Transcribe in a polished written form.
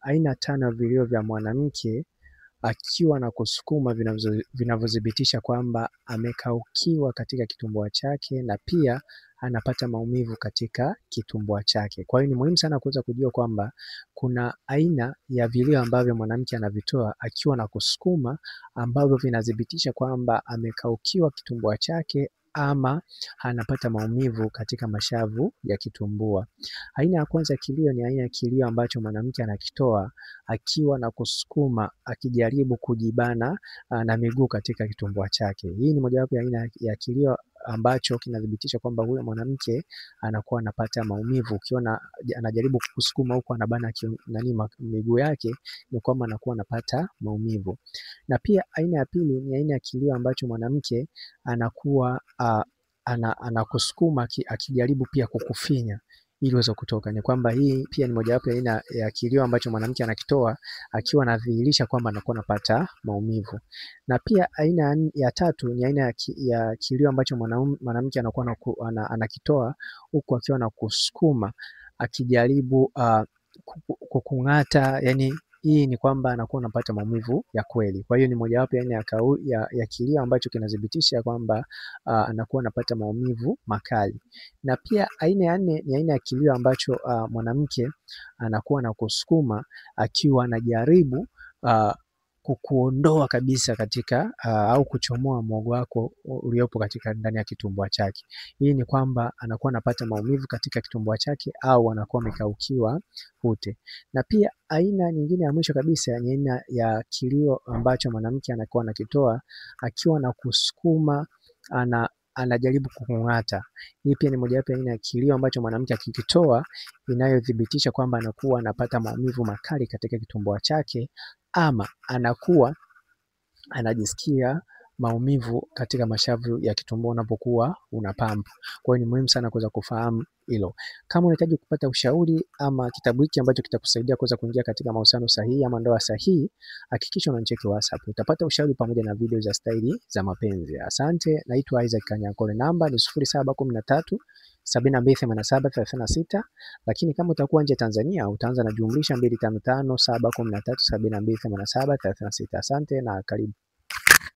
aina 5 ya vilio vya mwanamke akiwa na kusukuma vinavyothibitisha kwamba amekaukiwa katika kitumbua chake na pia anapata maumivu katika kitumbua chake. Kwa hiyo ni muhimu sana kuweza kujua kwamba kuna aina ya vilio ambavyo mwanamke anavitoa akiwa na kusukuma ambavyo vinathibitisha kwamba amekaukiwa kitumbua chake ama anapata maumivu katika mashavu ya kitumbua. Aina ya kwanza ya kilio ni aina ya kilio ambacho mwanamke anakitoa akiwa na kusukuma akijaribu kujibana na miguu katika kitumbua chake. Hii ni mojawapo ya aina ya kilio ambacho kinathibitisha kwamba huyo mwanamke anakuwa anapata maumivu. Ukiona anajaribu kusukuma huku anabana miguu yake, ni kwamba anakuwa anapata maumivu. Na pia aina ya pili ni aina ya kilio ambacho mwanamke anakuwa anakusukuma akijaribu pia kukufinya ili uweze kutoka. Ni kwamba hii pia ni mojawapo ya aina ya kilio ambacho mwanamke anakitoa akiwa anadhihirisha kwamba anakuwa anapata maumivu. Na pia aina ya tatu ni aina ya kilio ambacho mwanamke anakuwa anakitoa huku akiwa anakusukuma akijaribu kukung'ata, yani hii ni kwamba anakuwa anapata maumivu ya kweli. Kwa hiyo ni mojawapo ya aina ya kilio ambacho kinathibitisha kwamba anakuwa anapata maumivu makali. Na pia aina ya nne ni aina ya kilio ambacho mwanamke anakuwa anakusukuma akiwa anajaribu kukuondoa kabisa katika au kuchomoa mwogo wako uliopo katika ndani ya kitumbua chake. Hii ni kwamba anakuwa anapata maumivu katika kitumbua chake au anakuwa amekaukiwa ute. Na pia aina nyingine ya mwisho kabisa ni aina ya kilio ambacho mwanamke anakuwa anakitoa akiwa na kusukuma anajaribu kukung'ata. Hii pia ni mojawapo ya aina ya kilio ambacho mwanamke akikitoa inayothibitisha kwamba anakuwa anapata maumivu makali katika kitumbua chake ama anakuwa anajisikia maumivu katika mashavu ya kitumbua unapokuwa unapampu. Kwa hiyo ni muhimu sana kuweza kufahamu hilo. Kama unahitaji kupata ushauri ama kitabu hiki ambacho kitakusaidia kuweza kuingia katika mahusiano sahihi ama ndoa sahihi, hakikisha unanicheki WhatsApp. Utapata ushauri pamoja na video za staili za mapenzi. Asante, naitwa Isaac Kanyankole. Namba ni 0713 728736, lakini kama utakuwa nje Tanzania utaanza na jumlisha 255 713 728736. Asante na karibu.